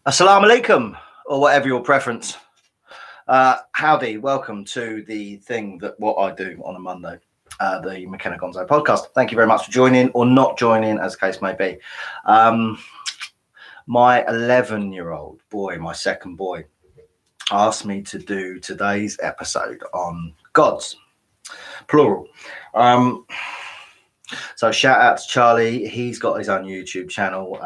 Assalamu alaikum, or whatever your preference. Howdy, welcome to the thing that what I do on a Monday, the McKenna Gonzo podcast. Thank you very much for joining or not joining, as the case may be. My 11-year-old boy, my second boy, asked me to do today's episode on gods, plural. So shout out to Charlie. He's got his own YouTube channel,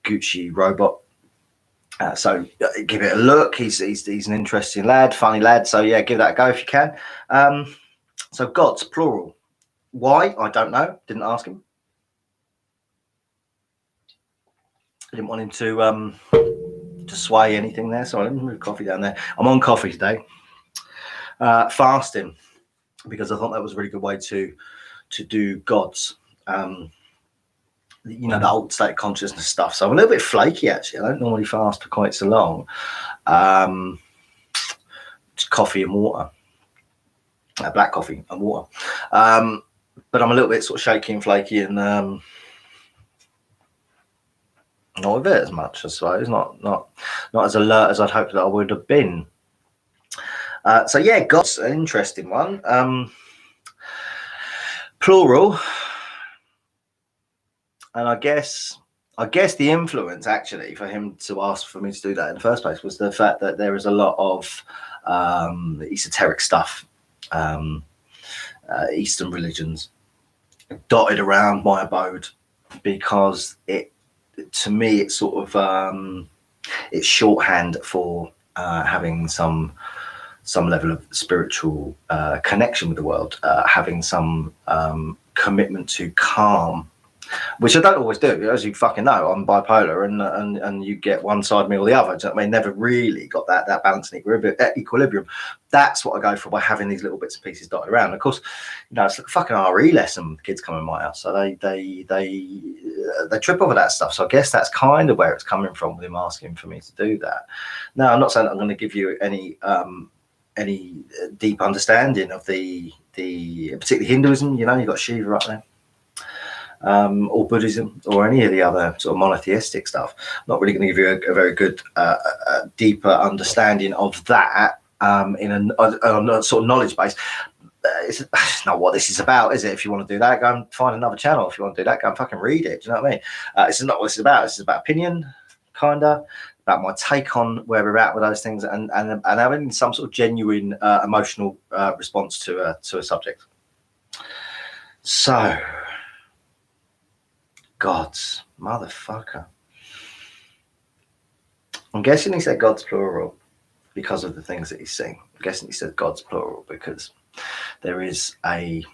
Gucci Robot. So give it a look. He's an interesting lad, funny lad. So yeah, give that a go if you can. So gods, plural. Why? I don't know. Didn't ask him. I didn't want him to sway anything there. So let me move coffee down there. I'm on coffee today. Fasting, because I thought that was a really good way to do gods. You know, the old state of consciousness stuff. So I'm a little bit flaky, actually. I don't normally fast for quite so long. Just coffee and water. Black coffee and water. But I'm a little bit sort of shaky and flaky and not with it as much, I suppose. Not as alert as I'd hoped that I would have been. So yeah, God's an interesting one. Plural. And I guess the influence actually for him to ask for me to do that in the first place was the fact that there is a lot of esoteric stuff, Eastern religions dotted around my abode, because to me it's sort of it's shorthand for having some level of spiritual connection with the world, having some commitment to calm, which I don't always do. As you fucking know, I'm bipolar, and you get one side of me or the other. Do you know what I mean? Never really got that balance and equilibrium. That's what I go for by having these little bits and pieces dotted around. Of course, you know, it's like a fucking RE lesson. Kids come in my house, so they trip over that stuff. So I guess that's kind of where it's coming from, with him asking for me to do that. Now, I'm not saying that I'm going to give you any deep understanding of the particularly Hinduism. You know, you've got Shiva up there. Or Buddhism, or any of the other sort of monotheistic stuff. I'm not really going to give you a very good, deeper understanding of that in a sort of knowledge base. It's not what this is about, is it? If you want to do that, go and find another channel. If you want to do that, go and fucking read it. Do you know what I mean? This is not what this is about. This is about opinion, kinda, about my take on where we're at with those things, and having some sort of genuine emotional response to a subject. So. Gods, motherfucker. I'm guessing he said God's plural because of the things that he's saying. I'm guessing he said God's plural because there is a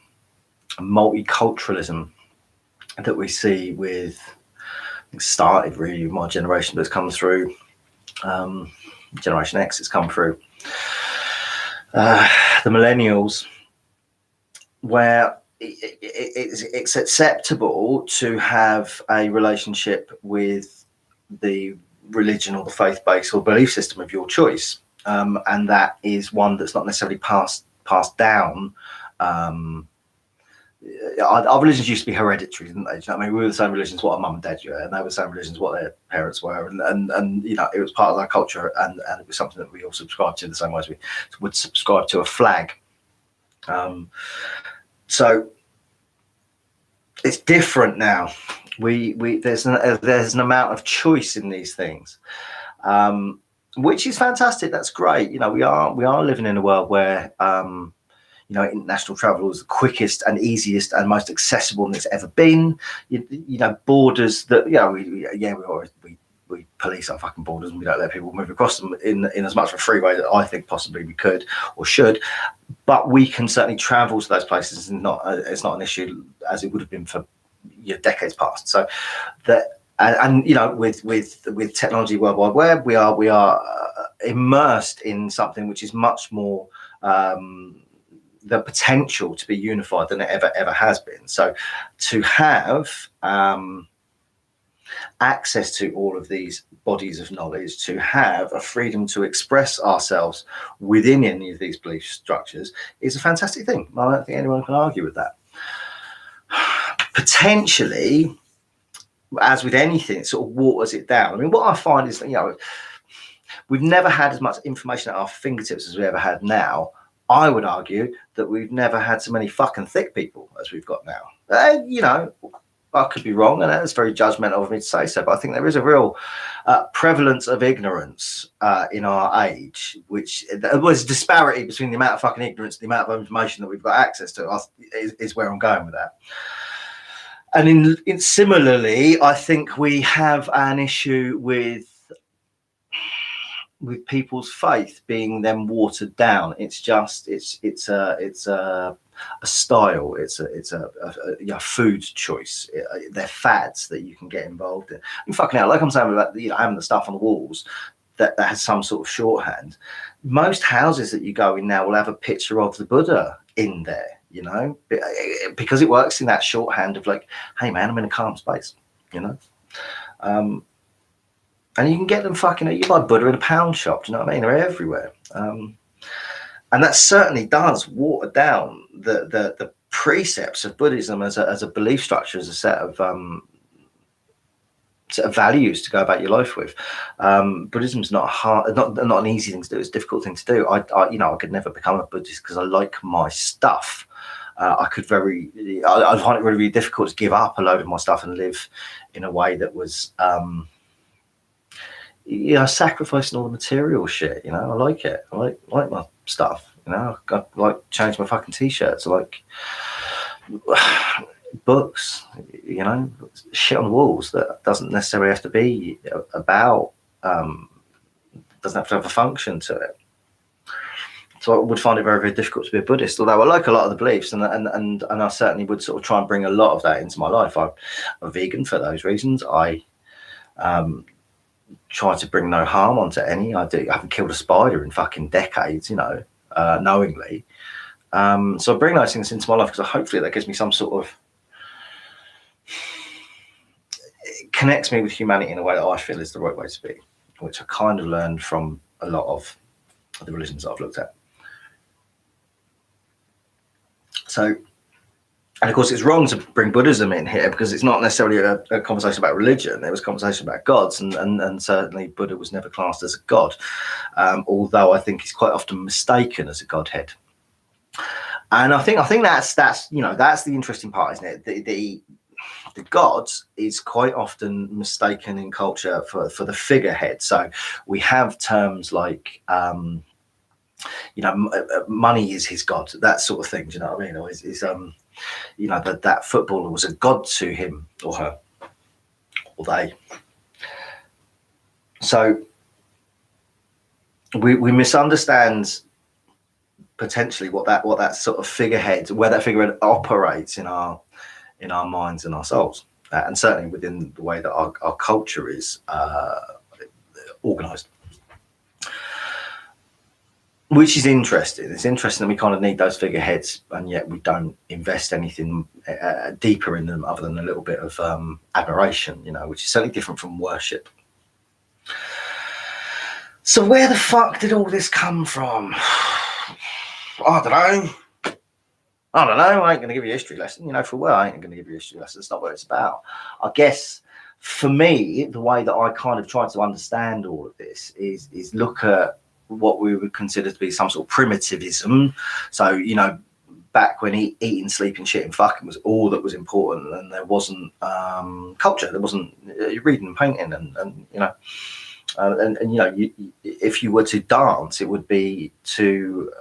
multiculturalism that we see with, it started really with my generation, but it's come through, Generation X, it's come through, the millennials, where it's acceptable to have a relationship with the religion or the faith base or belief system of your choice, and that is one that's not necessarily passed down. Our religions used to be hereditary, didn't they? Do you know what I mean? We were the same religions what our mum and dad were, and they were the same religions what their parents were, and you know, it was part of our culture, and it was something that we all subscribed to the same way as we would subscribe to a flag. So it's different now. There's an amount of choice in these things, which is fantastic. That's great. You know, we are living in a world where you know, international travel is the quickest and easiest and most accessible it's ever been. You know, borders that, you know, we police our fucking borders, and we don't let people move across them in as much of a free way that I think possibly we could or should. But we can certainly travel to those places, and it's not an issue as it would have been for decades past. So that, and you know, with technology, World Wide Web, we are immersed in something which is much more the potential to be unified than it ever has been. So to have access to all of these bodies of knowledge, to have a freedom to express ourselves within any of these belief structures is a fantastic thing. I don't think anyone can argue with that. Potentially, as with anything, it sort of waters it down. I mean, what I find is that, you know, we've never had as much information at our fingertips as we ever had now. I would argue that we've never had so many fucking thick people as we've got now. You know, I could be wrong, and that's very judgmental of me to say so, but I think there is a real prevalence of ignorance in our age, which was disparity between the amount of fucking ignorance and the amount of information that we've got access to is where I'm going with that. And in similarly, I think we have an issue with people's faith being then watered down. It's just it's a style. It's a food choice. They're fads that you can get involved in. And fucking hell, like I'm saying about, you know, having the stuff on the walls that has some sort of shorthand. Most houses that you go in now will have a picture of the Buddha in there, you know, because it works in that shorthand of like, hey man, I'm in a calm space, you know. And you can get them fucking, you buy Buddha in a pound shop, do you know what I mean? They're everywhere. And that certainly does water down the precepts of Buddhism as a belief structure, as a set of values to go about your life with. Buddhism's not hard, not an easy thing to do. It's a difficult thing to do. I you know, I could never become a Buddhist because I like my stuff. I find it really, really difficult to give up a load of my stuff and live in a way that was, you know, sacrificing all the material shit. You know, I like it. I like my stuff. You know, I like change my fucking t-shirts. I like books. You know, shit on the walls that doesn't necessarily have to be about. Doesn't have to have a function to it. So I would find it very, very difficult to be a Buddhist. Although I like a lot of the beliefs, and I certainly would sort of try and bring a lot of that into my life. I'm a vegan for those reasons. I try to bring no harm onto any. I haven't killed a spider in fucking decades, you know, knowingly. So I bring those things into my life because hopefully that gives me some sort of, it connects me with humanity in a way that I feel is the right way to be, which I kind of learned from a lot of the religions that I've looked at. So, and of course, it's wrong to bring Buddhism in here because it's not necessarily a conversation about religion. It was a conversation about gods, and certainly Buddha was never classed as a god, although I think he's quite often mistaken as a godhead. And I think that's you know, that's the interesting part, isn't it? The god is quite often mistaken in culture for the figurehead. So we have terms like, you know, money is his god, that sort of thing. Do you know what I mean? Or is you know, that footballer was a god to him or her or they. So we misunderstand potentially what that sort of figurehead, where that figurehead operates in our minds and our souls, and certainly within the way that our culture is organized. Which is interesting. It's interesting that we kind of need those figureheads, and yet we don't invest anything deeper in them other than a little bit of admiration, you know, which is certainly different from worship. So where the fuck did all this come from? I don't know. I ain't going to give you a history lesson, you know, for well, I ain't going to give you a history lesson. It's not what it's about. I guess for me, the way that I kind of try to understand all of this is look at what we would consider to be some sort of primitivism. So, you know, back when eating, sleeping, shit and fucking was all that was important, and there wasn't culture, there wasn't reading and painting, and you know, and you know, if you were to dance, it would be to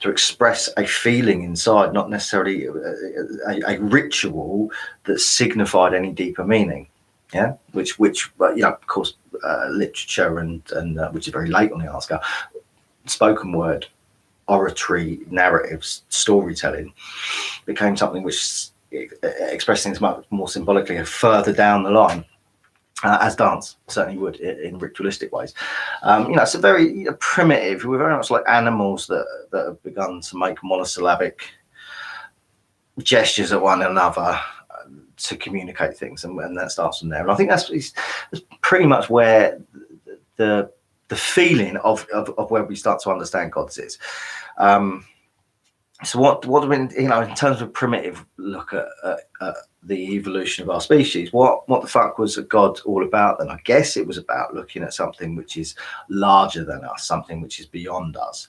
express a feeling inside, not necessarily a ritual that signified any deeper meaning. Yeah, which you know, of course, literature and which is very late on the art scale, spoken word, oratory, narratives, storytelling became something which expressed things much more symbolically further down the line, as dance certainly would in ritualistic ways. You know, it's a very primitive. We're very much like animals that have begun to make monosyllabic gestures at one another to communicate things, and that starts from there. And I think that's pretty much where the feeling of where we start to understand gods is. So what do we, in terms of primitive look at the evolution of our species, what the fuck was God all about then? I guess it was about looking at something which is larger than us, something which is beyond us,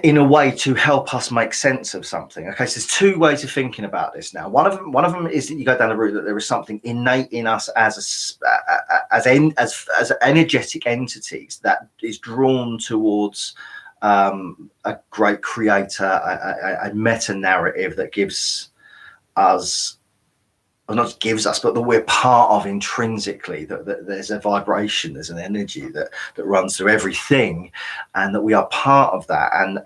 in a way to help us make sense of something. Okay, so there's two ways of thinking about this now. One of them is that you go down the route that there is something innate in us as energetic entities that is drawn towards a great creator, a meta narrative that gives us, or not gives us, but that we're part of intrinsically, that there's a vibration, there's an energy that runs through everything, and that we are part of that. And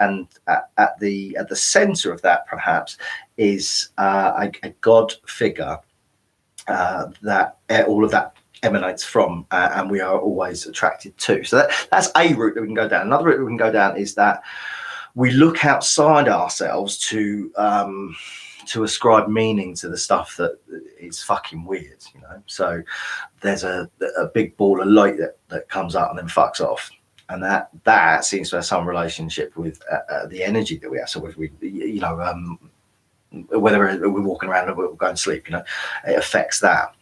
at the center of that perhaps is a God figure that all of that emanates from, and we are always attracted to. So that's a route that we can go down. Another route that we can go down is that we look outside ourselves to ascribe meaning to the stuff that is fucking weird, So there's a big ball of light that comes up and then fucks off, and that seems to have some relationship with the energy that we have. So if we, whether we're walking around or we're going to sleep, it affects that.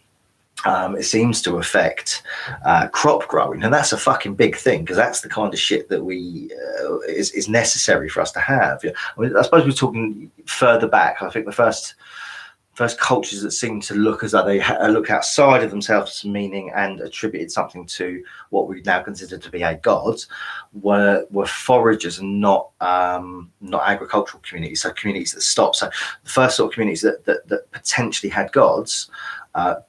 It seems to affect crop growing, and that's a fucking big thing, because that's the kind of shit that we is necessary for us to have. I suppose we're talking further back. I think the first cultures that seem to look as though they look outside of themselves for meaning and attributed something to what we now consider to be a god were foragers and not agricultural communities. So communities that stopped. So the first sort of communities that potentially had gods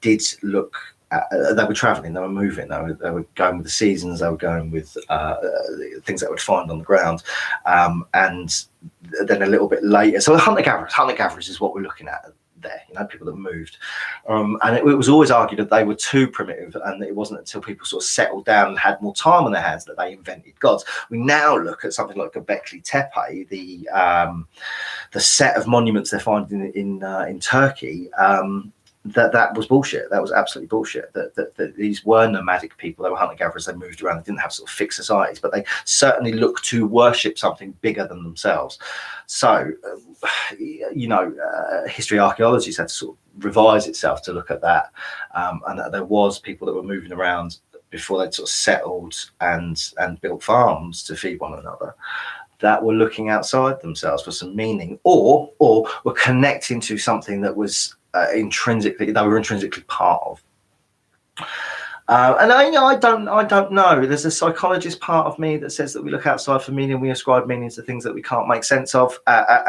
did look at, they were traveling, they were moving, they were going with the seasons, they were going with things that they would find on the ground, and then a little bit later, so hunter-gatherers is what we're looking at there, people that moved, and it was always argued that they were too primitive, and it wasn't until people sort of settled down and had more time on their hands that they invented gods. We now look at something like Göbekli Tepe, the set of monuments they're finding in Turkey. That was bullshit. That was absolutely bullshit. That these were nomadic people. They were hunter-gatherers. They moved around. They didn't have sort of fixed societies, but they certainly looked to worship something bigger than themselves. So, history archaeology had to sort of revise itself to look at that, and that there was people that were moving around before they'd sort of settled and built farms to feed one another, that were looking outside themselves for some meaning, or were connecting to something that was they were intrinsically part of. And I don't know. There's a psychologist part of me that says that we look outside for meaning, we ascribe meaning to things that we can't make sense of.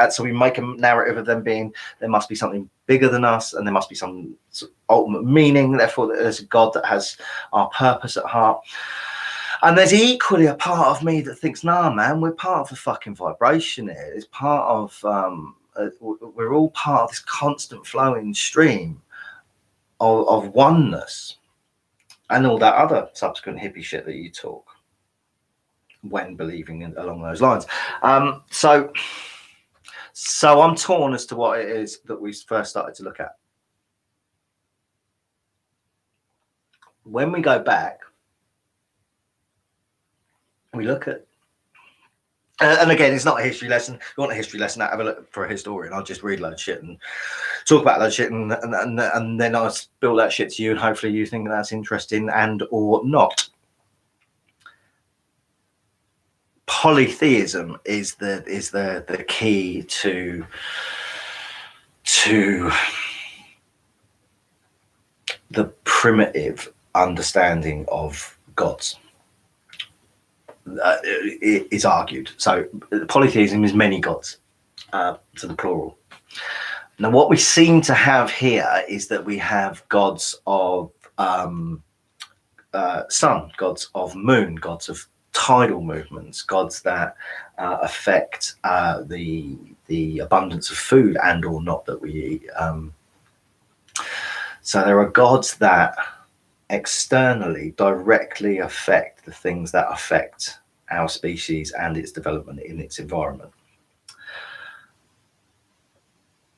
So we make a narrative of them being, there must be something bigger than us, and there must be some sort of ultimate meaning. Therefore, there's a God that has our purpose at heart. And there's equally a part of me that thinks, nah, man, we're part of the fucking vibration here. It's part of, we're all part of this constant flowing stream of oneness, and all that other subsequent hippie shit that you talk when believing along those lines. So I'm torn as to what it is that we first started to look at. When we go back, we look at, and again, it's not a history lesson. If you want a history lesson, have a look for a historian. I'll just read loads of shit and talk about loads of shit, and then I'll spill that shit to you, and hopefully you think that's interesting and or not. Polytheism is the key to the primitive understanding of gods. It is argued. So polytheism is many gods, to the plural. Now, what we seem to have here is that we have gods of sun, gods of moon, gods of tidal movements, gods that affect the abundance of food and or not that we eat. So there are gods that externally directly affect the things that affect our species and its development in its environment.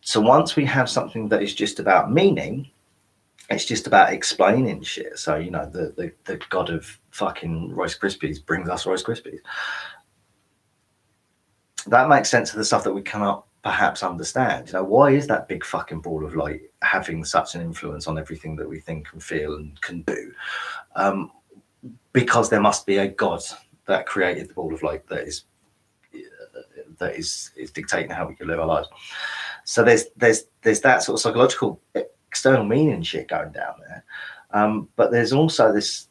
So once we have something that is just about meaning, it's just about explaining shit. So, the god of fucking Rice Krispies brings us Rice Krispies. that makes sense of the stuff that we cannot perhaps understand. You know, why is that big fucking ball of light having such an influence on everything that we think and feel and can do? Because there must be a God that created the ball of light that is dictating how we can live our lives. So there's that sort of psychological external meaning shit going down there. But there's also this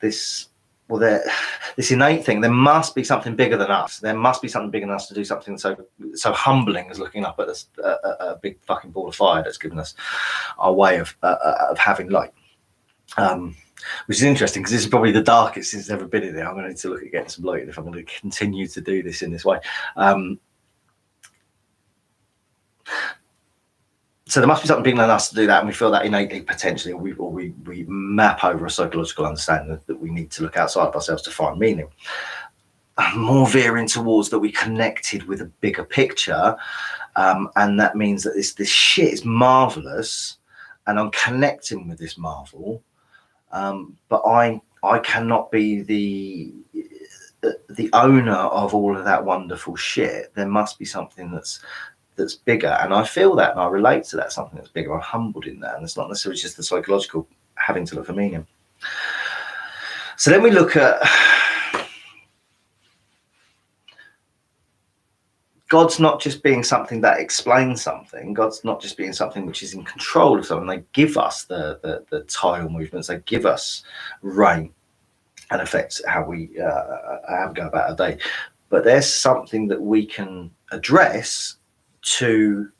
innate thing. There must be something bigger than us. There must be something bigger than us to do something so humbling as looking up at a big fucking ball of fire that's given us our way of having light. Which is interesting, because this is probably the darkest it's ever been in there. I'm going to need to look at getting some light if I'm going to continue to do this in this way. So there must be something bigger than us to do that, and we feel that innately, potentially, or we map over a psychological understanding that we need to look outside of ourselves to find meaning. More veering towards that we connected with a bigger picture, and that means that this shit is marvelous, and I'm connecting with this marvel. But I cannot be the owner of all of that wonderful shit. There must be something that's bigger, and I feel that, and I relate to that, something that's bigger. I'm humbled in that, and it's not necessarily just the psychological having to look for meaning. So then we look at God's not just being something that explains something. God's not just being something which is in control of something. They give us the tile movements. They give us rain and affect how we go about our day. But there's something that we can address to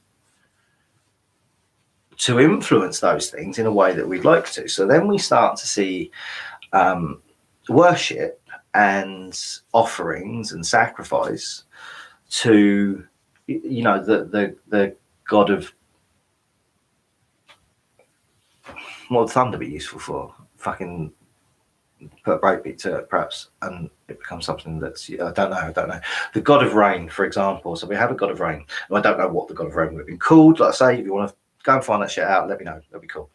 influence those things in a way that we'd like to. So then we start to see worship and offerings and sacrifice to, you know, the God of, what would thunder be useful for? Fucking put a breakbeat to it, perhaps, and it becomes something that's, I don't know. The God of rain, for example. So we have a God of rain. I don't know what the God of rain would have been called. Like I say, if you want to go and find that shit out, let me know. That'd be cool.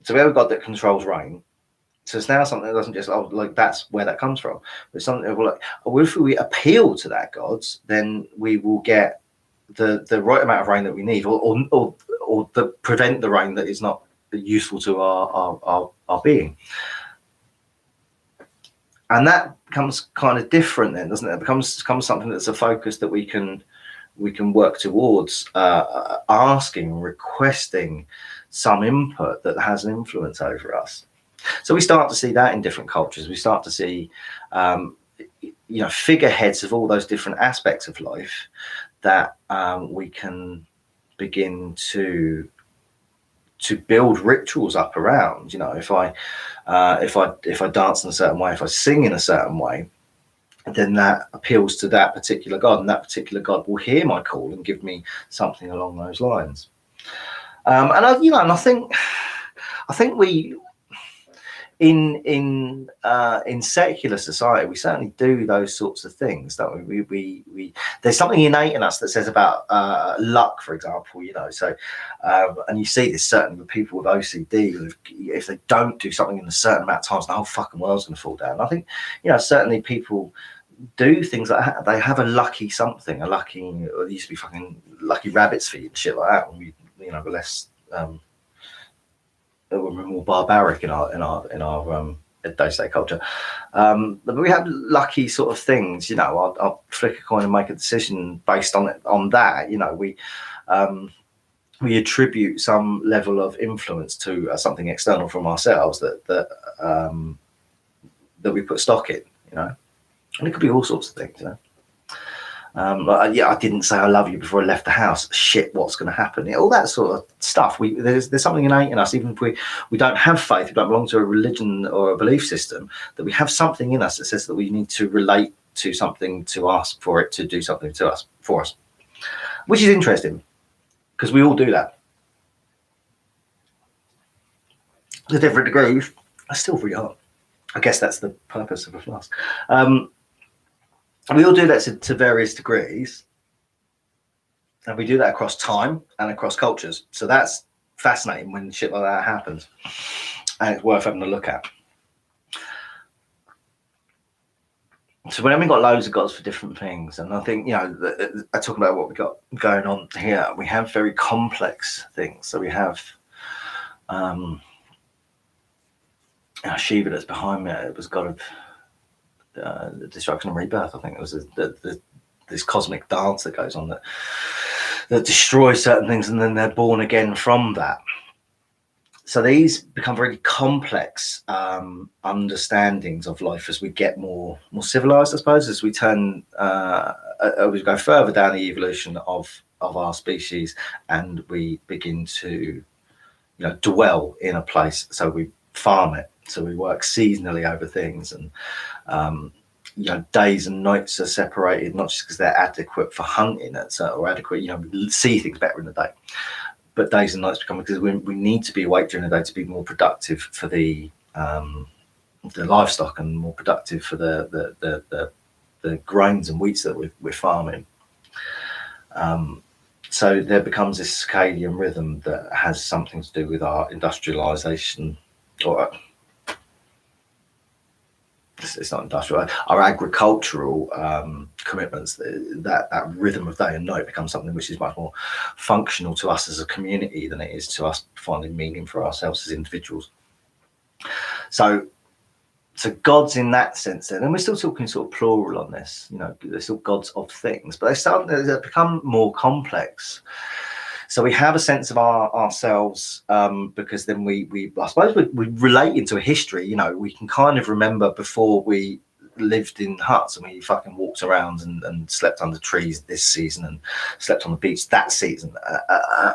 So we have a God that controls rain. So it's now something that doesn't just, like, that's where that comes from. But something like, if we appeal to that God, then we will get the right amount of rain that we need, or prevent the rain that is not useful to our being. And that becomes kind of different then, doesn't it? It becomes something that's a focus that we can work towards, asking, requesting some input that has an influence over us. So we start to see that in different cultures. We start to see, figureheads of all those different aspects of life that we can begin to build rituals up around. You know, if I dance in a certain way, if I sing in a certain way, then that appeals to that particular God, and that particular God will hear my call and give me something along those lines. And I think we, in secular society, we certainly do those sorts of things, don't we? We there's something innate in us that says about luck, for example, you know. So and you see this certainly with people with OCD. If they don't do something in a certain amount of times, the whole fucking world's going to fall down. And I think, you know, certainly people do things like that. They have a lucky something, or there used to be fucking lucky rabbit's feet and shit like that. When we, you know, were less we're more barbaric in our day-to-day culture, but we have lucky sort of things. You know, I'll flick a coin and make a decision based on that. You know, we attribute some level of influence to something external from ourselves that we put stock in. You know, and it could be all sorts of things. You know. I didn't say I love you before I left the house. Shit, what's going to happen? All that sort of stuff. There's something innate in us, even if we don't have faith, we don't belong to a religion or a belief system, that we have something in us that says that we need to relate to something, to ask for it to do something to us, for us, which is interesting because we all do that to different degrees. I still really are. I guess that's the purpose of a flask. We all do that to various degrees, and we do that across time and across cultures. So that's fascinating when shit like that happens, and it's worth having a look at. So we haven't got loads of gods for different things, and I think, you know, I talk about what we got going on here. We have very complex things. So we have Shiva that's behind me. It was god of destruction and rebirth. I think it was this cosmic dance that goes on that destroys certain things, and then they're born again from that. So these become very complex understandings of life as we get more civilized, I suppose, as we turn, as we go further down the evolution of our species, and we begin to, you know, dwell in a place. So we farm it. So we work seasonally over things, and you know, days and nights are separated, not just because they're adequate for hunting, or adequate, you know, we see things better in the day. But days and nights become, because we need to be awake during the day to be more productive for the livestock, and more productive for the grains and wheats that we're farming. So there becomes this circadian rhythm that has something to do with our industrialization, or it's not industrial, our agricultural commitments. That rhythm of day and night becomes something which is much more functional to us as a community than it is to us finding meaning for ourselves as individuals. So gods in that sense then, and we're still talking sort of plural on this, you know, they're still gods of things, but they become more complex. So we have a sense of ourselves, because then we I suppose we relate into a history. You know, we can kind of remember before we lived in huts, and we fucking walked around and slept under trees this season, and slept on the beach that season,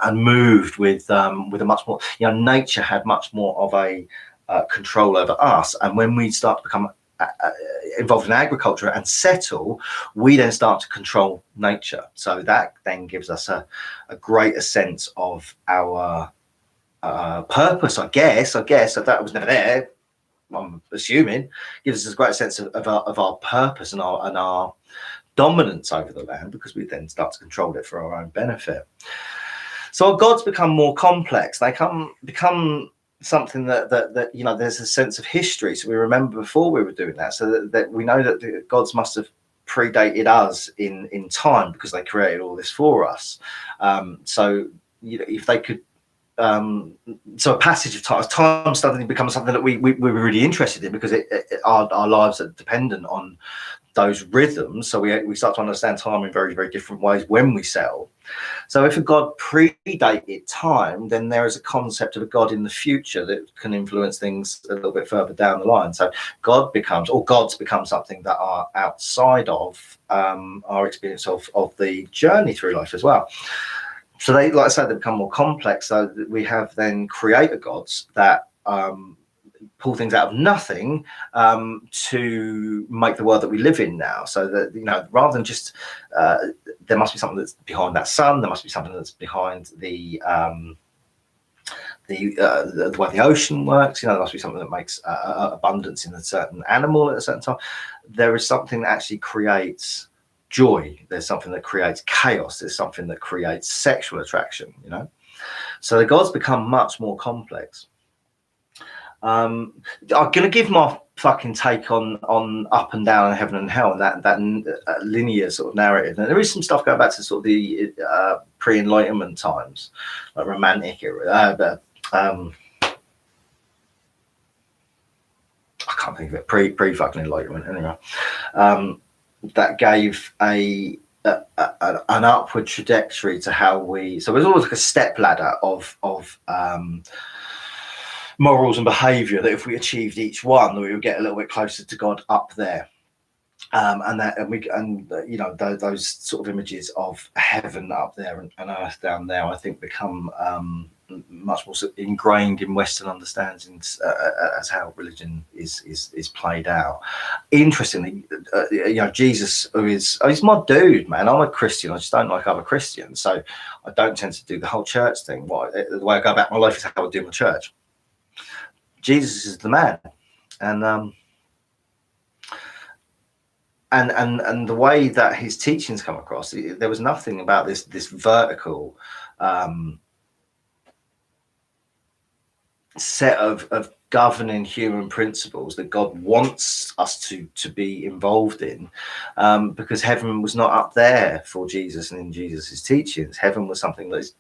and moved with a much more, you know, nature had much more of a control over us. And when we start to become involved in agriculture and settle, we then start to control nature. So that then gives us a greater sense of our purpose, I guess. If that was never there, I'm assuming, gives us a greater sense of our purpose and our dominance over the land, because we then start to control it for our own benefit. So our gods become more complex. They become something that you know, there's a sense of history, so we remember before we were doing that, so that we know that the gods must have predated us in time, because they created all this for us. So, you know, if they could, so a passage of time suddenly becomes something that we were really interested in, because our lives are dependent on those rhythms. So we start to understand time in very, very different ways when we settle. So if a god predated time, then there is a concept of a god in the future that can influence things a little bit further down the line. So gods become something that are outside of our experience of the journey through life as well. So they, like I said, they become more complex. So we have then creator gods that pull things out of nothing to make the world that we live in now. So that, you know, rather than just there must be something that's behind that sun, there must be something that's behind the way the ocean works. You know, there must be something that makes abundance in a certain animal at a certain time. There is something that actually creates joy. There's something that creates chaos. There's something that creates sexual attraction, you know. So the gods become much more complex. I'm gonna give my fucking take on up and down and heaven and hell, and that linear sort of narrative. And there is some stuff going back to sort of the pre-enlightenment times, like romantic era, but I can't think of it. Pre fucking enlightenment anyway. That gave an upward trajectory to how we. So there's always like a step ladder of morals and behavior, that if we achieved each one, we would get a little bit closer to God up there. And you know, those sort of images of heaven up there and earth down there, I think become much more ingrained in Western understandings as how religion is played out. Interestingly, you know, Jesus, he's my dude, man. I'm a Christian. I just don't like other Christians, so I don't tend to do the whole church thing. The way I go about my life is how I do my church. Jesus is the man, and the way that his teachings come across, there was nothing about this vertical set of governing human principles that God wants us to be involved in, because heaven was not up there for Jesus and in Jesus's teachings. Heaven was something that is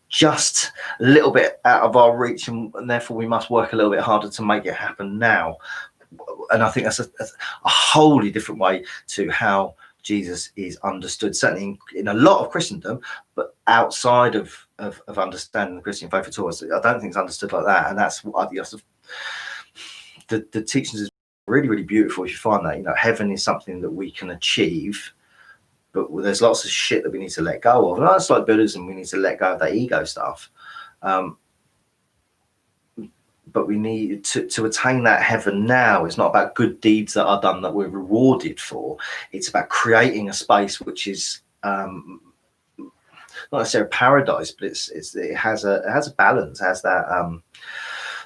just a little bit out of our reach, and therefore we must work a little bit harder to make it happen now. And I think that's a wholly different way to how Jesus is understood, certainly in a lot of Christendom, but outside of understanding the Christian faith at all, I don't think it's understood like that. And that's what I think the teachings is really, really beautiful if you find that, you know, heaven is something that we can achieve, but there's lots of shit that we need to let go of. And that's like Buddhism, we need to let go of that ego stuff. But we need to attain that heaven now. It's not about good deeds that are done that we're rewarded for. It's about creating a space which is not necessarily paradise, but it has a balance, has that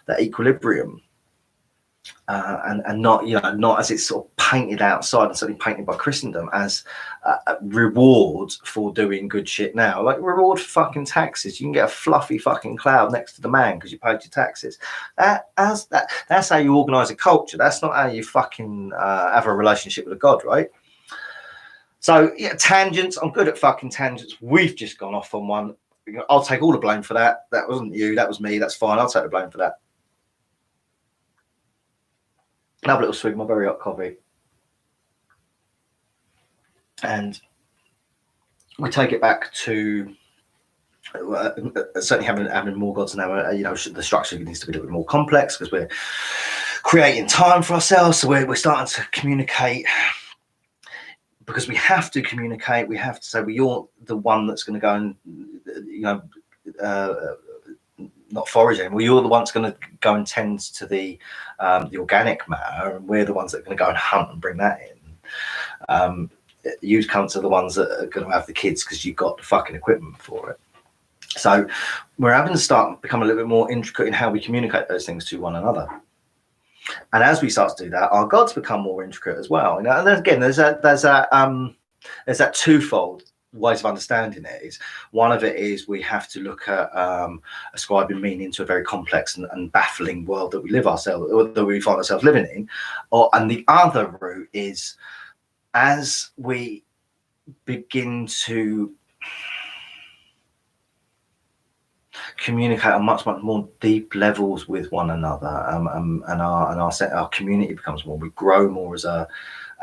that equilibrium, and not, you know, not as it's sort of painted outside, and certainly painted by Christendom as a reward for doing good shit now. Like reward for fucking taxes. You can get a fluffy fucking cloud next to the man because you paid your taxes. That's how you organize a culture. That's not how you fucking have a relationship with a god, right? So yeah, tangents. I'm good at fucking tangents. We've just gone off on one. I'll take all the blame for that. That wasn't you. That was me. That's fine. I'll take the blame for that. Have a little swig of my very hot coffee. And we take it back to certainly having more gods now. You know, the structure needs to be a little bit more complex because we're creating time for ourselves. So we're starting to communicate, because we have to communicate. We have to say, well, you're the one that's going to go and, you know, not forage anymore. You're the one that's going to go and tend to the organic matter, and we're the ones that are going to go and hunt and bring that in. You cunts are the ones that are going to have the kids because you've got the fucking equipment for it. So we're having to start become a little bit more intricate in how we communicate those things to one another. And as we start to do that, our gods become more intricate as well. You know, and then again, there's that twofold ways of understanding it. Is one of it is we have to look at ascribing meaning to a very complex and baffling world that we find ourselves living in, and the other route is, as we begin to communicate on much more deep levels with one another, and our community becomes more, we grow more as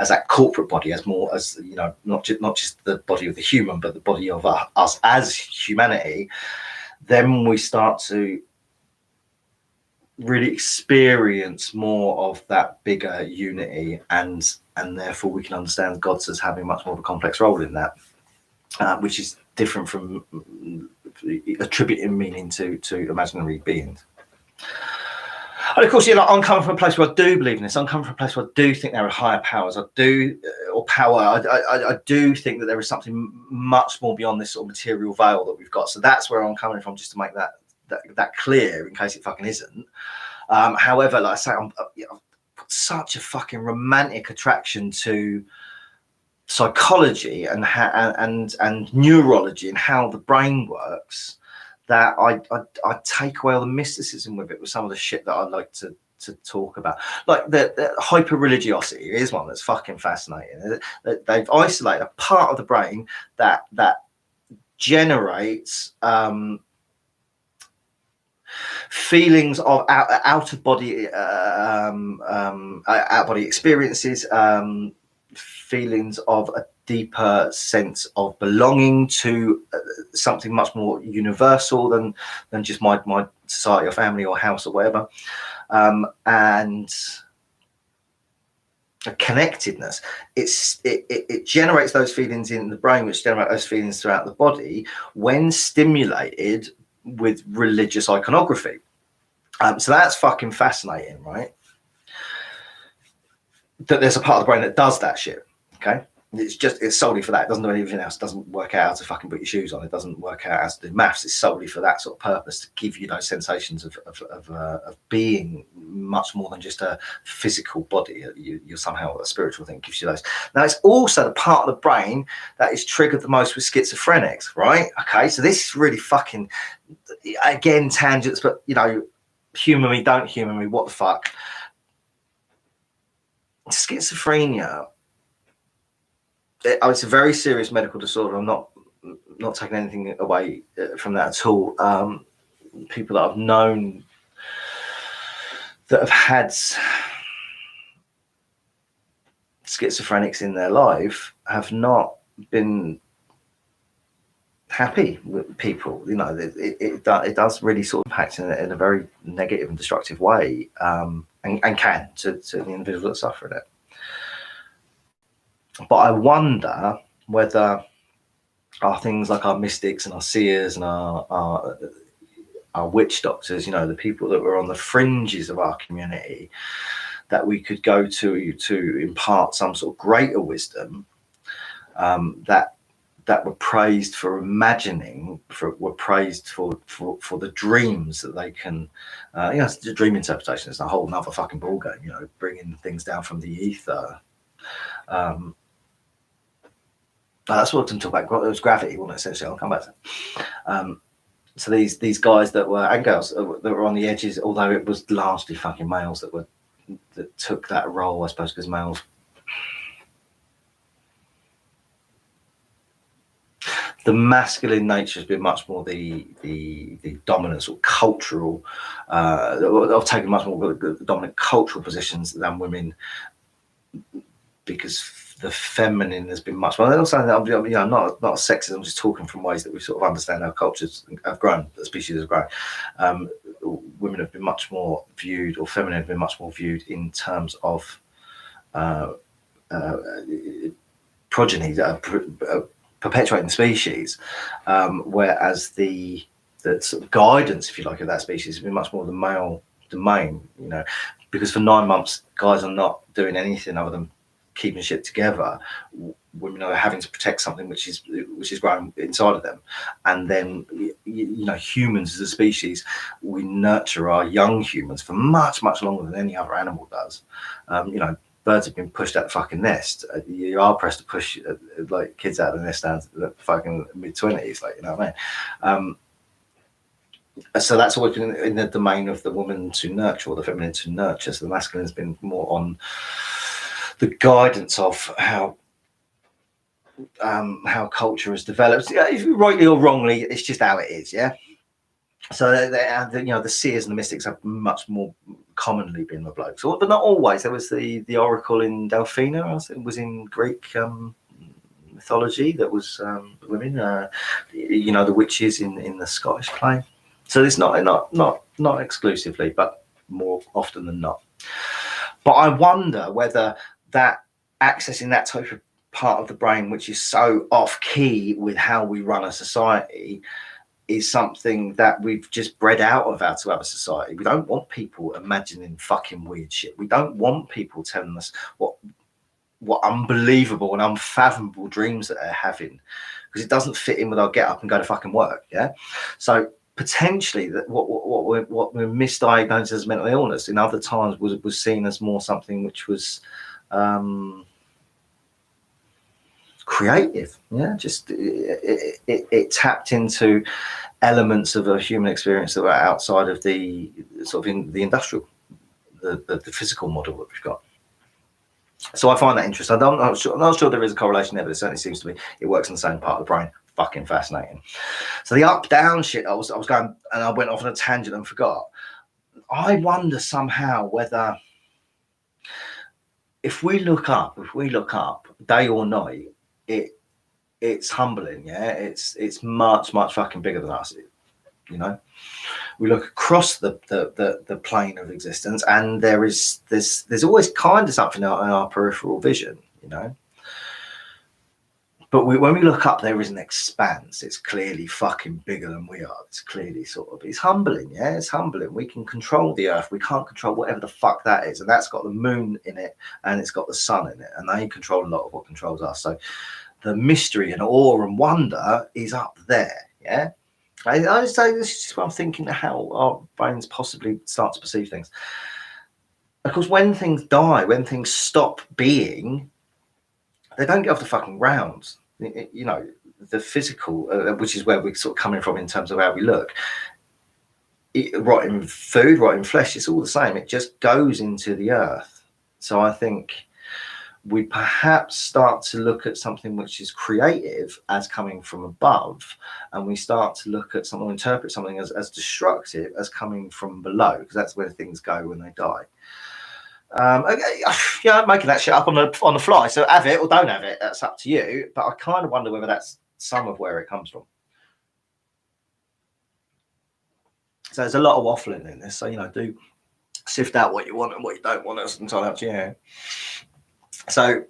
that corporate body, as more as, you know, not just the body of the human, but the body of us as humanity. Then we start to really experience more of that bigger unity, and therefore we can understand gods as having much more of a complex role in that, which is different from attributing meaning to imaginary beings. And of course, you know, I'm coming from a place where I do believe in this. I'm coming from a place where I do think there are higher powers. I do think that there is something much more beyond this sort of material veil that we've got. So that's where I'm coming from, just to make that clear, in case it fucking isn't. However, like I say, I've got such a fucking romantic attraction to psychology and neurology and how the brain works, that I take away all the mysticism with it, with some of the shit that I like to talk about. Like the hyper religiosity is one that's fucking fascinating. They've isolated a part of the brain that generates feelings of out of body experiences, feelings of a deeper sense of belonging to something much more universal than just my society or family or house or whatever, and a connectedness. It generates those feelings in the brain, which generate those feelings throughout the body when stimulated with religious iconography. So that's fucking fascinating, right? That there's a part of the brain that does that shit. Okay, it's solely for that. It doesn't do anything else. It doesn't work out how to fucking put your shoes on. It doesn't work out how to do maths. It's solely for that sort of purpose, to give you those sensations of being much more than just a physical body. You're somehow a spiritual thing. It gives you those. Now, it's also the part of the brain that is triggered the most with schizophrenics, right? Okay, so this is really fucking, again, tangents, but you know, humour me, don't humour me, what the fuck. Schizophrenia, it's a very serious medical disorder. I'm not taking anything away from that at all. People that I've known that have had schizophrenics in their life have not been happy with people. You know, it does really sort of impact in a very negative and destructive way, and can to the individual that's suffering it. But I wonder whether our things like our mystics and our seers and our witch doctors, you know, the people that were on the fringes of our community, that we could go to impart some sort of greater wisdom, that were praised for imagining, were praised for the dreams that they can, you know, the dream interpretation is a whole nother fucking ballgame, you know, bringing things down from the ether. That's what I'm talking about. It was gravity, wasn't it? Essentially, I'll come back to it. So these guys that were, and girls that were on the edges, although it was largely fucking males that took that role, I suppose, because males, the masculine nature has been much more the dominant sort of cultural, I've taken much more the dominant cultural positions than women, because the feminine has been much more. I'm not saying that I'm not sexist. I'm just talking from ways that we sort of understand how cultures have grown, the species has grown. Women have been much more viewed, or feminine have been much more viewed in terms of progeny that are perpetuating the species, whereas the sort of guidance, if you like, of that species has been much more the male domain. You know, because for 9 months, guys are not doing anything other than keeping shit together. Women are having to protect something which is growing inside of them, and then you know, humans as a species, we nurture our young humans for much longer than any other animal does. You know, birds have been pushed out the fucking nest. You are pressed to push like kids out of the nest down to the fucking mid-20s, like, you know what I mean? So that's always been in the domain of the woman to nurture, or the feminine to nurture. So the masculine has been more on the guidance of how culture has developed. Yeah, rightly or wrongly, it's just how it is. Yeah. So you know, the seers and the mystics have much more commonly been the blokes, but not always. There was the oracle in Delphina, it was in Greek mythology, that was women. You know, the witches in the Scottish play. So it's not exclusively, but more often than not. But I wonder whether that accessing that type of part of the brain, which is so off key with how we run a society, is something that we've just bred out of our to have a society. We don't want people imagining fucking weird shit. We don't want people telling us what unbelievable and unfathomable dreams that they're having, because it doesn't fit in with our get up and go to fucking work. Yeah. So potentially that what we're misdiagnosed as mental illness in other times was seen as more something which was creative. Yeah, just it tapped into elements of a human experience that were outside of the sort of in the industrial, the physical model that we've got. So I find that interesting. I'm not sure there is a correlation there, but it certainly seems to be. It works in the same part of the brain. Fucking fascinating. So the up down shit, I was going, and I went off on a tangent and forgot. I wonder somehow whether if we look up day or night, it's humbling. Yeah, it's much fucking bigger than us. You know, we look across the plane of existence, and there's always kind of something in our peripheral vision. You know. But when we look up, there is an expanse. It's clearly fucking bigger than we are. It's clearly it's humbling. Yeah, it's humbling. We can control the earth. We can't control whatever the fuck that is. And that's got the moon in it, and it's got the sun in it. And they control a lot of what controls us. So the mystery and awe and wonder is up there. Yeah. I say this is just what I'm thinking, how our brains possibly start to perceive things. Of course, when things die, when things stop being, they don't get off the fucking ground. You know, the physical, which is where we're sort of coming from in terms of how we look, rotting food, rotting flesh, it's all the same. It just goes into the earth. So I think we perhaps start to look at something which is creative as coming from above, and we start to look at something, interpret something as destructive as coming from below, because that's where things go when they die. Yeah, I'm making that shit up on the fly, so have it or don't have it, that's up to you. But I kind of wonder whether that's some of where it comes from. So there's a lot of waffling in this, so do sift out what you want and what you don't want. It's entirely up to you. So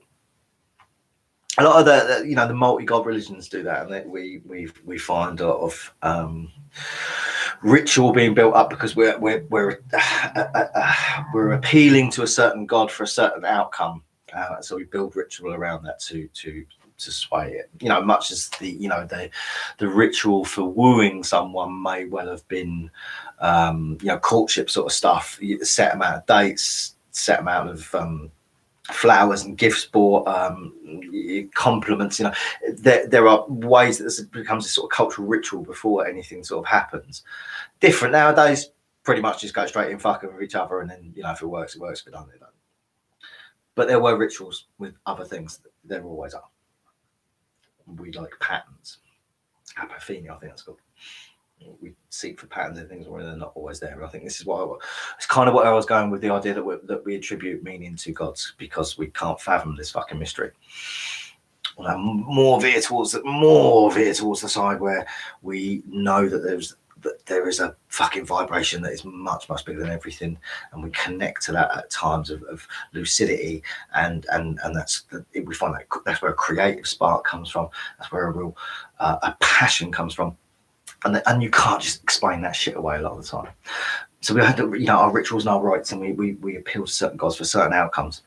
a lot of the multi-god religions do that, and we find a lot of ritual being built up because we're appealing to a certain god for a certain outcome. So we build ritual around that to sway it. Much as the ritual for wooing someone may well have been courtship sort of stuff, set amount of dates, set amount of flowers and gifts bought, compliments. There are ways that this becomes a sort of cultural ritual before anything sort of happens. Different nowadays, pretty much just go straight in fucking with each other, and then if it works, it works. If it doesn't, it doesn't. But there were rituals with other things. There always are. We like patterns. Apophenia, I think that's called. We seek for patterns in things where they're not always there. And I think this is it's kind of what I was going with, the idea that we attribute meaning to gods because we can't fathom this fucking mystery. Well, more veer towards the side where we know that there is a fucking vibration that is much, much bigger than everything, and we connect to that at times of lucidity, and we find that's where a creative spark comes from. That's where a real a passion comes from. And you can't just explain that shit away a lot of the time. So we had our rituals and our rites, and we appeal to certain gods for certain outcomes,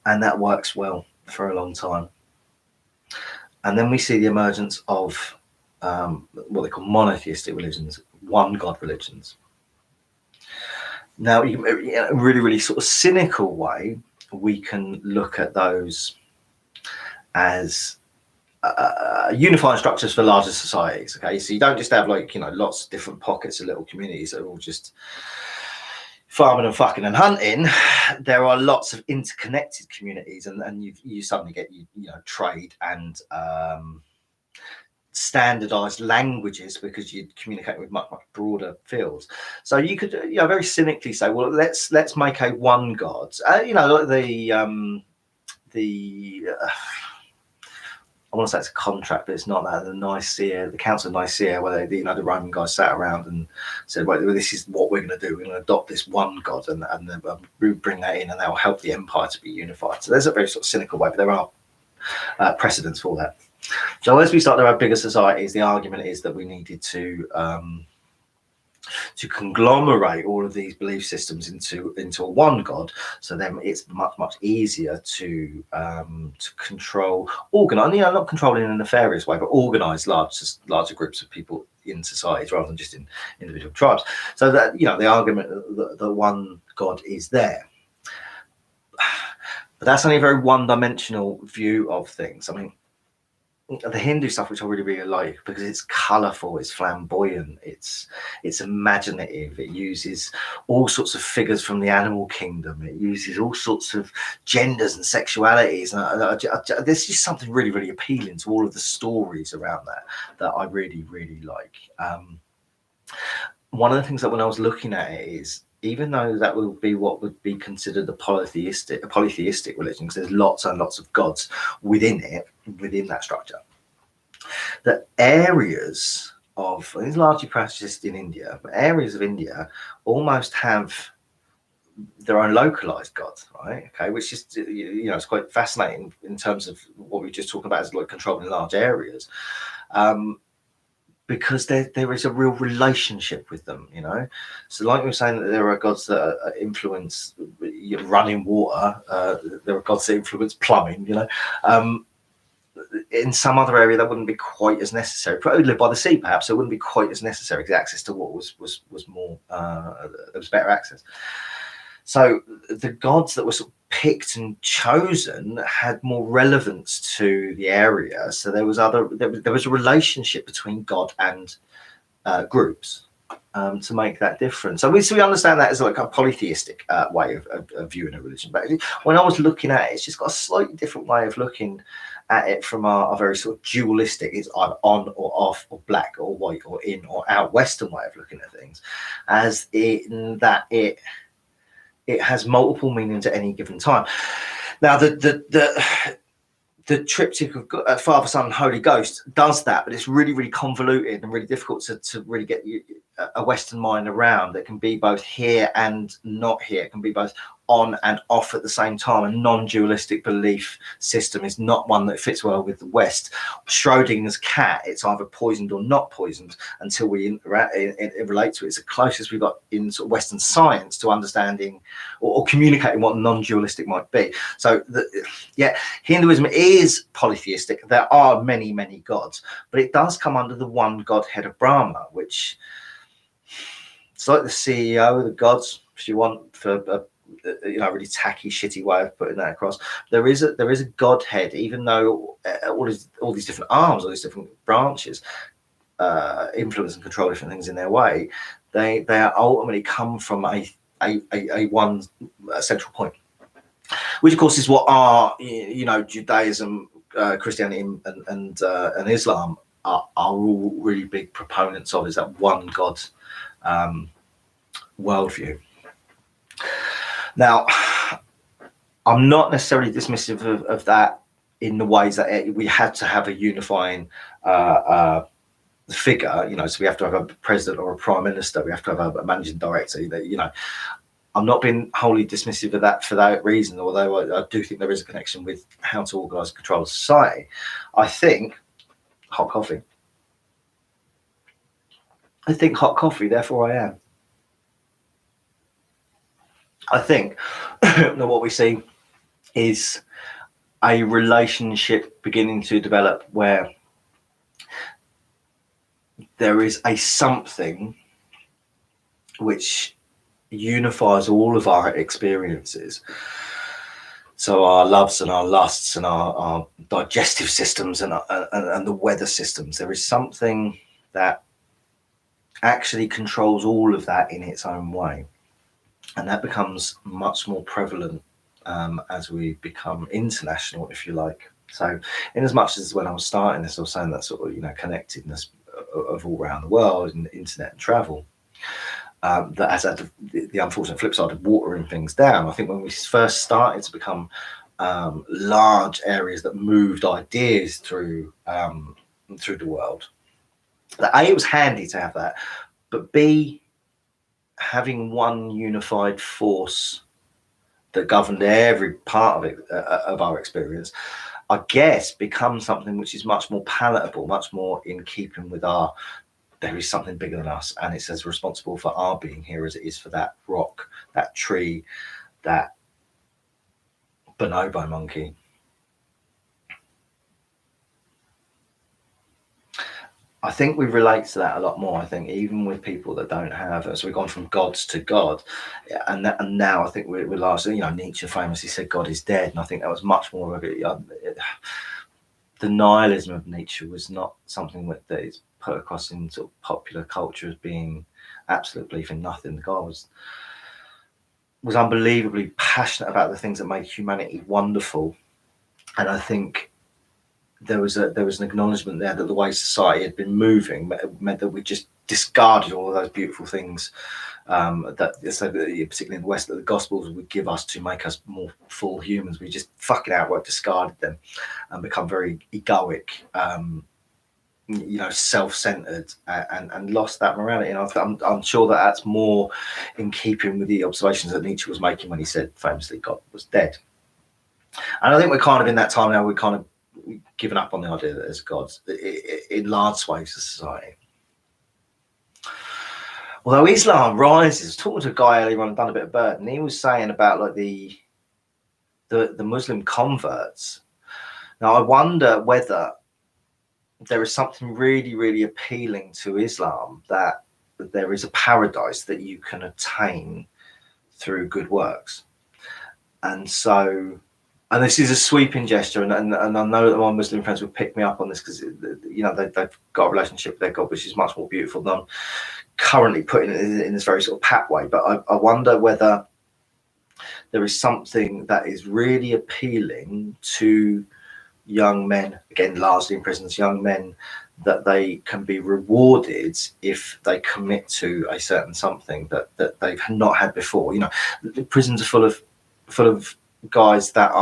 and that works well for a long time. And then we see the emergence of what they call monotheistic religions, one god religions. Now, in a really, really sort of cynical way, we can look at those as unifying structures for larger societies. Okay, so you don't just have lots of different pockets of little communities that are all just farming and fucking and hunting. There are lots of interconnected communities, and you suddenly get trade and standardized languages because you communicate with much, much broader fields. So you could very cynically say, well, let's make a one god. I want to say it's a contract, but it's not that. The Council of Nicaea, where the Roman guys sat around and said, well, this is what we're going to do. We're going to adopt this one god, and then bring that in, and that will help the empire to be unified. So there's a very sort of cynical way, but there are precedents for that. So as we start to have bigger societies, the argument is that we needed to conglomerate all of these belief systems into a one god. So then it's much, much easier to control, organize, not control in a nefarious way, but organize larger groups of people in societies rather than just in individual tribes. So that the argument that one god is there. But that's only a very one-dimensional view of things. I mean, the Hindu stuff, which I really, really like, because it's colourful, it's flamboyant, it's imaginative, it uses all sorts of figures from the animal kingdom, it uses all sorts of genders and sexualities, and there's just something really, really appealing to all of the stories around that I really, really like. One of the things that when I was looking at it is, even though that will be what would be considered a polytheistic religion, because there's lots and lots of gods within that structure, that areas of, and it's largely practiced in India, but areas of India almost have their own localized gods, right? Okay, which is it's quite fascinating in terms of what we were just talking about as controlling large areas. Because there is a real relationship with them, So like we were saying, that there are gods that influence running water, there are gods that influence plumbing, in some other area that wouldn't be quite as necessary. Probably live by the sea, perhaps, so it wouldn't be quite as necessary, because access to water was more, there was better access. So the gods that were sort of picked and chosen had more relevance to the area. So there was a relationship between God and groups. to make that difference. So we understand that as like a polytheistic way of viewing a religion. But when I was looking at it, it's just got a slightly different way of looking at it from our very sort of dualistic, it's either on or off or black or white or in or out Western way of looking at things, as in that it has multiple meanings at any given time. Now the triptych of Father, Son, and Holy Ghost does that, but it's really, really convoluted and really difficult to really get a Western mind around. That can be both here and not here. It can be both on and off at the same time. A non-dualistic belief system is not one that fits well with the West. Schrodinger's cat, it's either poisoned or not poisoned until we relate to it. It's the closest we've got in sort of Western science to understanding or communicating what non-dualistic might be. So Hinduism is polytheistic. There are many, many gods, but it does come under the one Godhead of Brahma, which it's like the CEO of the gods, if you want, for a really tacky, shitty way of putting that across. There is a Godhead, even though all these different arms, all these different branches influence and control different things in their way. They are ultimately come from a one central point, which of course is what our Judaism, Christianity, and Islam are all really big proponents of, is that one God worldview. Now, I'm not necessarily dismissive of that in the ways that we had to have a unifying figure, so we have to have a president or a prime minister, we have to have a managing director, I'm not being wholly dismissive of that for that reason, although I do think there is a connection with how to organise and control society. I think hot coffee, therefore I am. I think that what we see is a relationship beginning to develop where there is a something which unifies all of our experiences. So our loves and our lusts and our digestive systems and the weather systems. There is something that actually controls all of that in its own way. And that becomes much more prevalent as we become international, if you like. So in as much as when I was starting this, I was saying that sort of, connectedness of all around the world and the internet and travel, that has had the unfortunate flip side of watering things down. I think when we first started to become large areas that moved ideas through the world, that A, it was handy to have that, but B, having one unified force that governed every part of it, of our experience, I guess becomes something which is much more palatable, much more in keeping with there is something bigger than us, and it's as responsible for our being here as it is for that rock, that tree, that bonobo monkey. I think we relate to that a lot more. I think even with people that don't have, so we've gone from gods to God, and now I think we're largely, Nietzsche famously said God is dead, and I think that was much more of the nihilism of Nietzsche was not something that is put across in sort of popular culture as being absolute belief in nothing. The guy was unbelievably passionate about the things that made humanity wonderful, and I think there was an acknowledgement there that the way society had been moving meant that we just discarded all of those beautiful things particularly in the West, that the Gospels would give us to make us more full humans. We just fucking outright discarded them and become very egoic, self-centered, and lost that morality. And I'm sure that that's more in keeping with the observations that Nietzsche was making when he said famously God was dead. And I think we're kind of in that time now. We're kind of given up on the idea that there's gods in large swathes of society. Although Islam rises, I was talking to a guy earlier on, done a bit of bird, and he was saying about like the Muslim converts. Now I wonder whether there is something really, really appealing to Islam, that there is a paradise that you can attain through good works. And so, and this is a sweeping gesture, and I know that my Muslim friends would pick me up on this, because they've got a relationship with their God which is much more beautiful than I'm currently putting it in this very sort of pat way, but I wonder whether there is something that is really appealing to young men, again largely in prisons, young men, that they can be rewarded if they commit to a certain something that they've not had before. You know, the prisons are full of guys that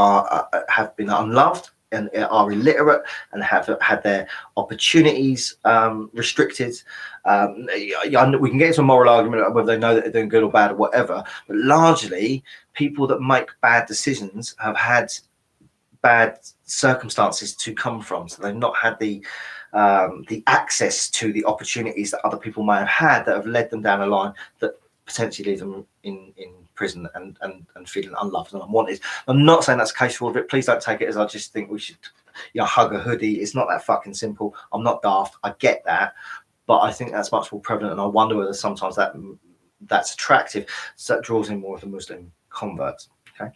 have been unloved and are illiterate and have had their opportunities restricted. We can get into a moral argument about whether they know that they're doing good or bad or whatever, but largely people that make bad decisions have had bad circumstances to come from, so they've not had the access to the opportunities that other people may have had, that have led them down a line that potentially leave them in prison and feeling unloved and unwanted. I'm not saying that's the case for all of it. Please don't take it as I just think we should, you know, hug a hoodie. It's not that fucking simple. I'm not daft. I get that, but I think that's much more prevalent, and I wonder whether sometimes that's attractive, so that draws in more of the Muslim converts. Okay.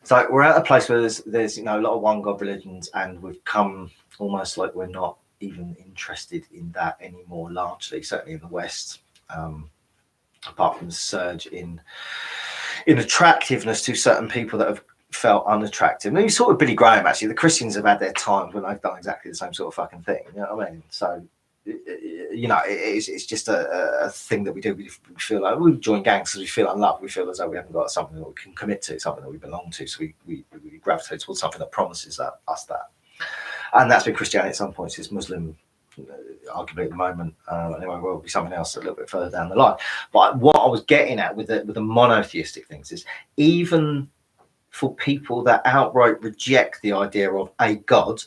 So we're at a place where there's you know a lot of one god religions, and we've come almost like we're not even interested in that anymore. Largely, certainly in the West, apart from the surge in attractiveness to certain people that have felt unattractive. And you saw with Billy Graham, actually, the Christians have had their times when they've done exactly the same sort of fucking thing. You know what I mean? So, you know, it's just a thing that we do. We feel like we join gangs because we feel unloved. We feel as though we haven't got something that we can commit to, something that we belong to. So we gravitate towards something that promises us that. And that's been Christianity at some points. It's Muslim, arguably at the moment. Anyway, will be something else a little bit further down the line. But what I was getting at with the monotheistic things is, even for people that outright reject the idea of a god,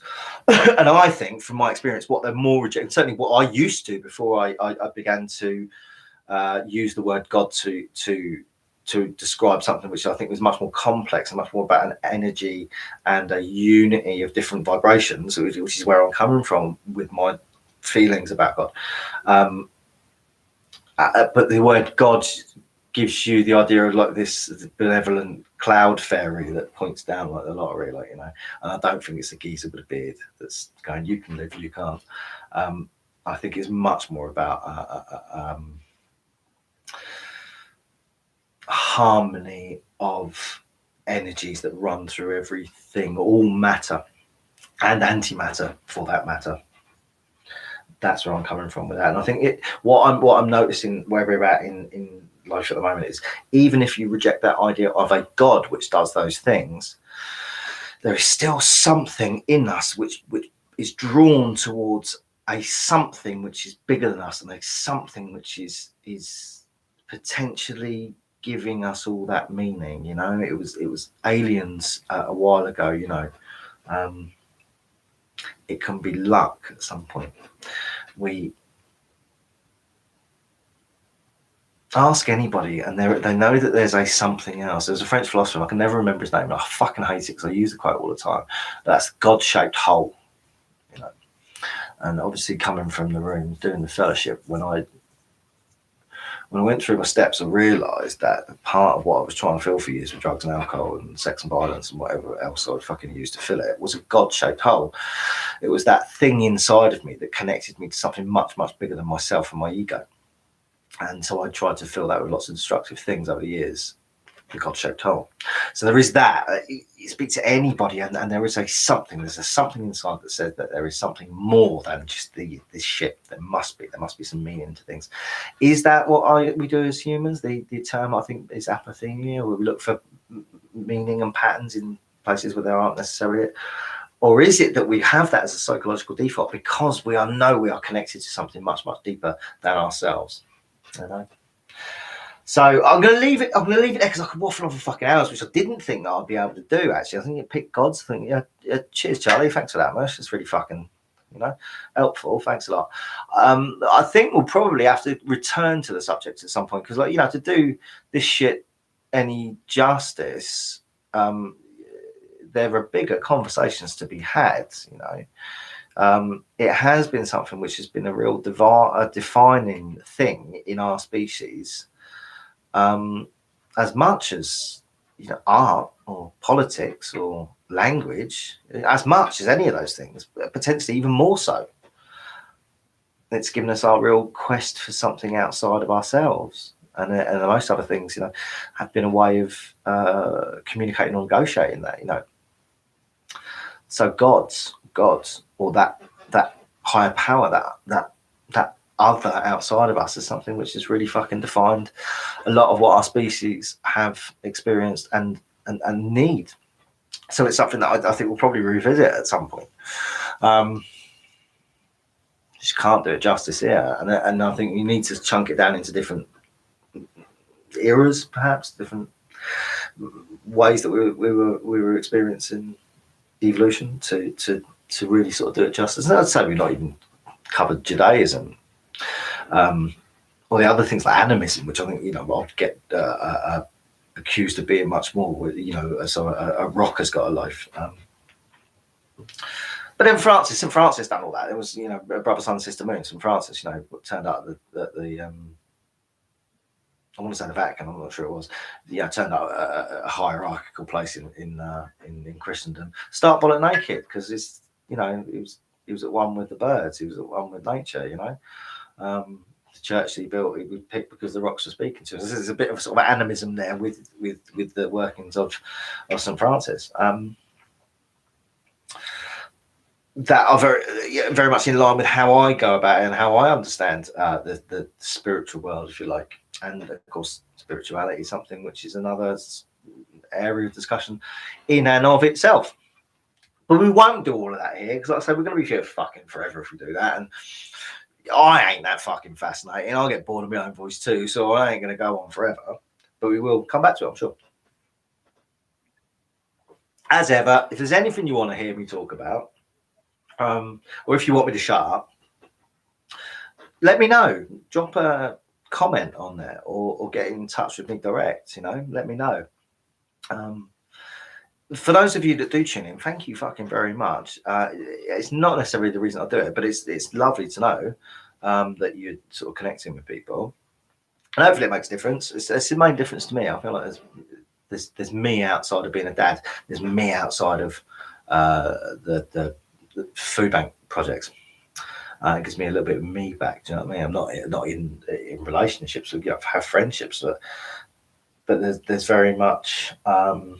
and I think from my experience what they're more rejecting, certainly what I used to before I began to use the word god to describe something which I think was much more complex and much more about an energy and a unity of different vibrations, which is where I'm coming from with my feelings about God. But the word God gives you the idea of like this benevolent cloud fairy that points down like the lottery, like, you know. And I don't think it's a geezer with a beard that's going, you can live, you can't. I think it's much more about harmony of energies that run through everything, all matter and antimatter for that matter. That's where I'm coming from with that. And I think what I'm noticing where we're at in life at the moment is, even if you reject that idea of a god which does those things, there is still something in us which is drawn towards a something which is bigger than us, and a something which is potentially giving us all that meaning. You know, it was aliens a while ago. You know, it can be luck at some point. We ask anybody, and they know that there's a something else. There's a French philosopher, I can never remember his name, and I fucking hate it because I use the quote all the time. That's God-shaped hole, you know. And obviously, coming from the room doing the fellowship, when I went through my steps, I realised that part of what I was trying to fill for years with drugs and alcohol and sex and violence and whatever else I'd fucking used to fill it was a God-shaped hole. It was that thing inside of me that connected me to something much, much bigger than myself and my ego. And so I tried to fill that with lots of destructive things over the years, the God-shaped hole. So there is that. You speak to anybody, and there is there's a something inside that says that there is something more than just this shit. There must be some meaning to things. Is that what we do as humans? The term, I think, is apathenia, where we look for meaning and patterns in places where there aren't necessarily it. Or is it that we have that as a psychological default because we are connected to something much, much deeper than ourselves? I know. So I'm going to leave it there because I could waffle on for fucking hours, which I didn't think that I'd be able to do. Actually, I think you picked gods. I think, yeah, cheers, Charlie. Thanks for that, Mersh. It's really fucking, helpful. Thanks a lot. I think we'll probably have to return to the subject at some point because, to do this shit any justice, there are bigger conversations to be had. It has been something which has been a real defining thing in our species, as much as art or politics or language, as much as any of those things, but potentially even more so. it's given us our real quest for something outside of ourselves. And most other things, you know, have been a way of communicating or negotiating that, you know. So God's, or that higher power, that other outside of us, is something which has really fucking defined a lot of what our species have experienced and need. So it's something that I think we'll probably revisit at some point. Just can't do it justice here, and I think you need to chunk it down into different eras, perhaps different ways that we were experiencing evolution to really sort of do it justice. And I'd say we've not even covered Judaism, or the other things like animism, which I think, you know, I'd get accused of being much more, you know, so a rock has got a life. But then St. Francis done all that. It was, you know, Brother, Sun, Sister, Moon. St. Francis, you know, turned out that the I want to say the Vatican, I'm not sure it was. Yeah, it turned out a hierarchical place in Christendom. Start bullet naked, because it's, you know, he was at one with the birds. He was at one with nature. You know, the church that he built, he would pick because the rocks were speaking to us. There's a bit of sort of animism there with the workings of St. Francis. That are very much in line with how I go about it and how I understand the spiritual world, if you like. And of course, spirituality is something which is another area of discussion in and of itself. But we won't do all of that here, because like I say, we're going to be here fucking forever if we do that. And I ain't that fucking fascinating. I'll get bored of my own voice too, so I ain't going to go on forever. But we will come back to it, I'm sure. As ever, if there's anything you want to hear me talk about, or if you want me to shut up, let me know. Drop a comment on there, or get in touch with me direct. You know, let me know. For those of you that do tune in, thank you fucking very much. It's not necessarily the reason I do it, but it's lovely to know that you're sort of connecting with people, and hopefully it makes a difference. It's the main difference to me. I feel like there's me outside of being a dad. There's me outside of the food bank projects. It gives me a little bit of me back. Do you know what I mean? I'm not in relationships. We have friendships, but there's very much. I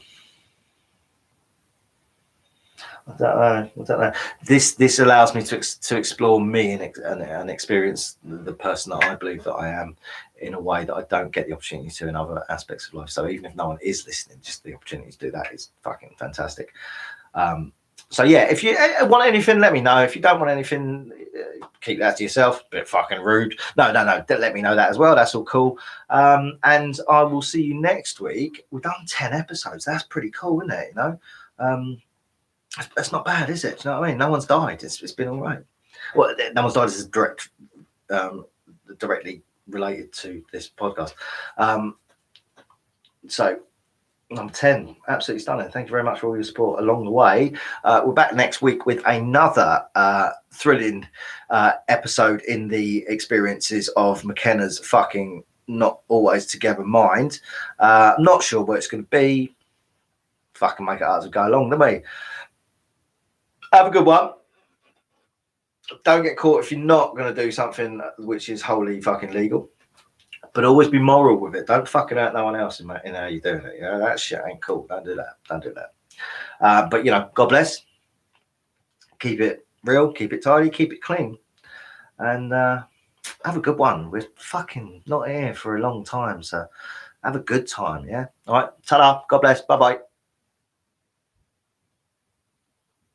don't know. This allows me to explore me and experience the person that I believe that I am in a way that I don't get the opportunity to in other aspects of life. So even if no one is listening, just the opportunity to do that is fucking fantastic. So yeah, if you want anything, let me know. If you don't want anything, keep that to yourself. Bit fucking rude. No. Let me know that as well. That's all cool. And I will see you next week. We've done 10 episodes. That's pretty cool, isn't it? You know, that's not bad, is it? Do you know what I mean? No one's died. It's been all right. Well, no one's died as directly related to this podcast. So. Number 10, absolutely stunning. Thank you very much for all your support along the way. We're back next week with another thrilling episode in the experiences of McKenna's fucking not always together mind. I'm not sure what it's going to be. Fucking make it up as we go along, don't we? Have a good one. Don't get caught if you're not going to do something which is wholly fucking legal. But always be moral with it. Don't fucking hurt no one else in how you're doing it. You know, that shit ain't cool. Don't do that. But, you know, God bless. Keep it real. Keep it tidy. Keep it clean. And have a good one. We're fucking not here for a long time. So have a good time, yeah? All right. Ta-da. God bless. Bye-bye.